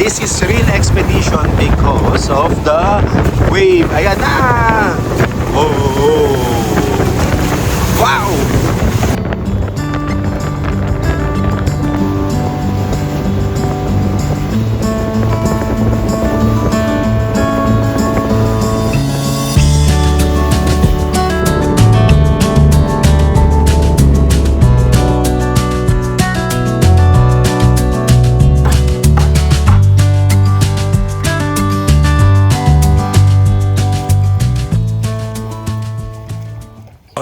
this is real expedition because of the wave. Ayan na! Oh! Wow!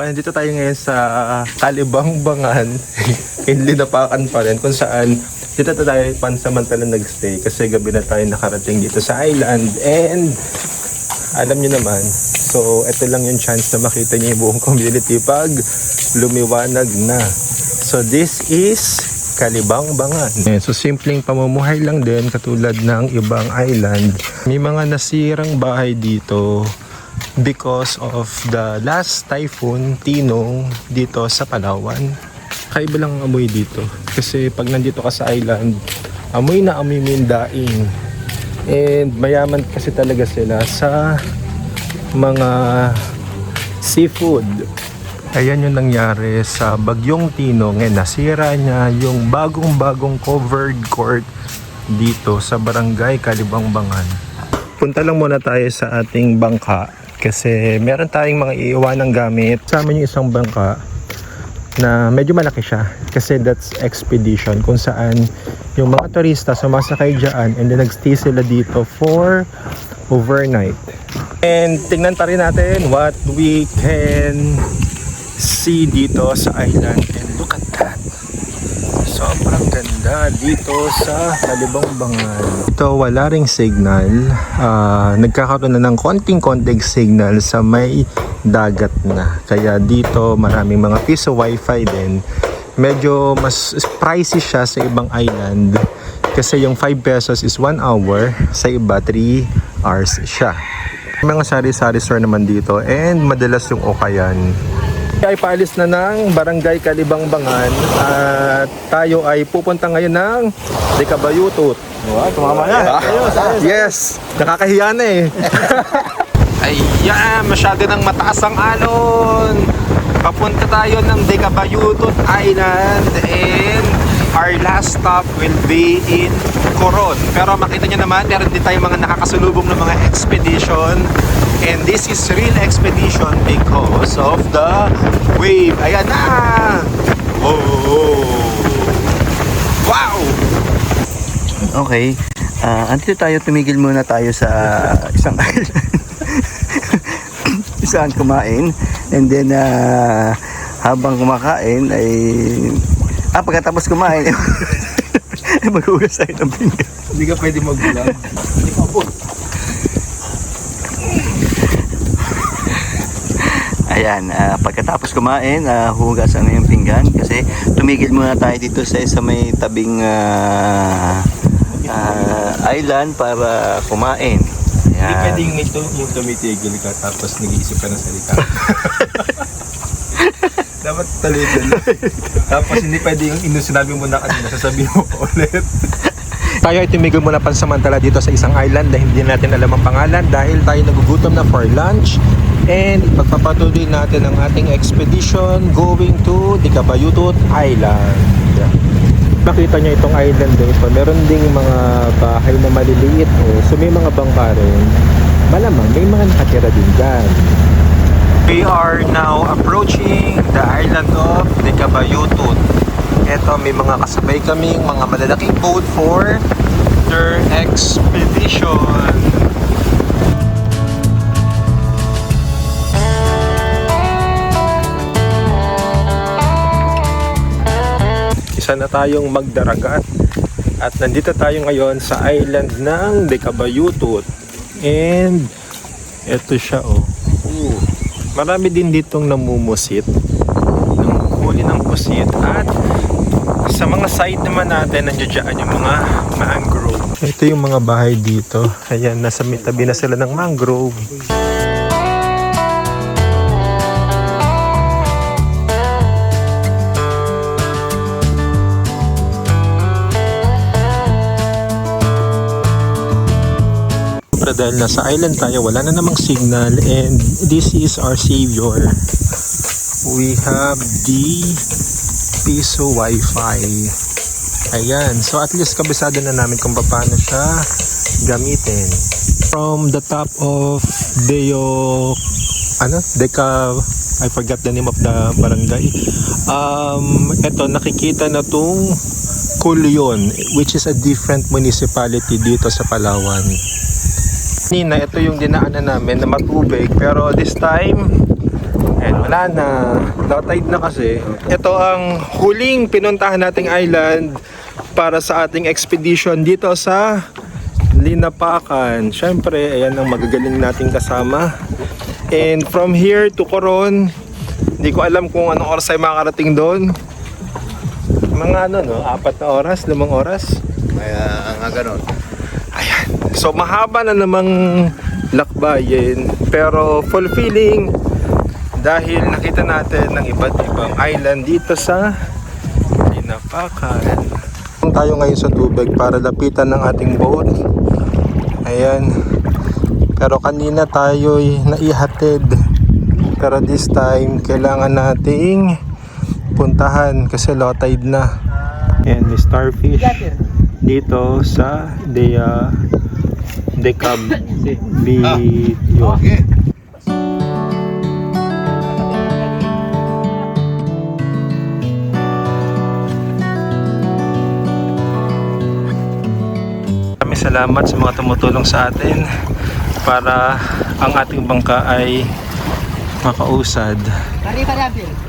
Dito tayo ngayon sa Kalibang-bangan in Linapakan pa rin, kung saan dito tayo pansamantala nagstay kasi gabi na tayo nakarating dito sa island. And alam nyo naman, so ito lang yung chance na makita nyo yung buong community pag lumiwanag na. So this is Kalibang-bangan. So simpleng pamumuhay lang din katulad ng ibang island. May mga nasirang bahay dito because of the last typhoon Tinong dito sa Palawan. Kaiba lang ang amoy dito kasi pag nandito ka sa island, amoy na amoy mo yung daing. And mayaman kasi talaga sila sa mga seafood. Ayan yung nangyari sa bagyong Tinong. Nasira niya yung bagong covered court dito sa barangay Kalibang-bangan. Punta lang muna tayo sa ating bangka kasi meron tayong mga iiwanang gamit. Kasama yung isang bangka na medyo malaki siya kasi that's expedition kung saan yung mga turista sumasakay dyan and then nagstay sila dito for overnight. And tingnan pa rin natin what we can see dito sa island. And look at that, sobrang ganda dito sa Kalibang-bangan. Ito wala ring signal, nagkakaroon na ng konting signal sa may dagat na, kaya dito maraming mga piso wifi din. Medyo mas pricey siya sa ibang island kasi yung 5 pesos is 1 hour, sa iba 3 hours siya. Mga sari-sari store naman dito and madalas yung okayan. Ay paalis na ng barangay Kalibang-bangan at tayo ay pupunta ngayon ng Dekabayutot. Wow, tumama na. Yes, nakakahiya na eh. Ayan, masyado nang mataas ang alon. Papunta tayo ng Dekabayutot Island and our last stop will be in Coron. Pero makita nyo naman, meron din tayong mga nakakasulubong ng mga expedition. And this is real expedition because of the wave. Ayan na! Oh! Wow! Okay. Andito tayo, tumigil muna tayo sa isang island. Saan kumain. And then, habang kumakain ay... pagkatapos kumain, maghugas tayo ng pinggan. Hindi ka pwede mag-vlog. Hindi ka po. Ayan, pagkatapos kumain, hugasan na yung pinggan kasi tumigil muna tayo dito sa may tabing island para kumain. Hindi pwedeng ito yung tumitigil ka tapos nag-iisip ka ng salita. Dapat tuloy-tuloy. Tapos hindi pwedeng yung sinabi mo na kanina, sasabihin mo ulit. Tayo ay tumigil muna pansamantala dito sa isang island na hindi natin alam ang pangalan dahil tayo nagugutom na for lunch. And ipagpapatuloy natin ang ating expedition going to Dekabayutot Island. Makita nyo itong island din ito. Meron ding mga bahay na maliliit. So may mga bangka rin. Malamang may mga nakatira din dyan. We are now approaching the island of Dekabayutot. Ito may mga kasabay kaming mga malalaking boat for their expedition. Na tayong magdaragat at nandito tayo ngayon sa island ng Dekabayutot and eto siya marami din ditong namumusit ng huli ng pusit at sa mga side naman natin nandiyan yung mga mangrove. Ito yung mga bahay dito, ayan, nasa tabi na sila ng mangrove. Siyempre dahil nasa island tayo, wala na namang signal, and this is our savior. We have the Piso Wi-Fi. Ayan, so at least kabisado na namin kung paano siya gamitin. From the top of Deca, I forgot the name of the barangay. Ito, nakikita na tong Kulyon, which is a different municipality dito sa Palawan. Nina, ito yung dinaanan namin na matubig, pero this time, wala na. Low tide na kasi. Ito ang huling pinuntahan nating island para sa ating expedition dito sa Linapakan. Syempre, ayan ang magagaling nating kasama. And from here to Coron, hindi ko alam kung anong oras ay makarating doon. Mga 4 na oras, 5 oras. Kaya nga ganon. Ayan. So mahaba na namang lakbayin, pero fulfilling dahil nakita natin ng iba't ibang island dito sa Linapakan. Tayo ngayon sa tubig para lapitan ng ating boat. Ayan. Pero kanina tayo'y naihatid. Pero this time, kailangan nating puntahan kasi low tide na. Ayan, may starfish dito sa Decab Video. Maraming salamat sa mga tumutulong sa atin para ang ating bangka ay makausad. Pari-pari.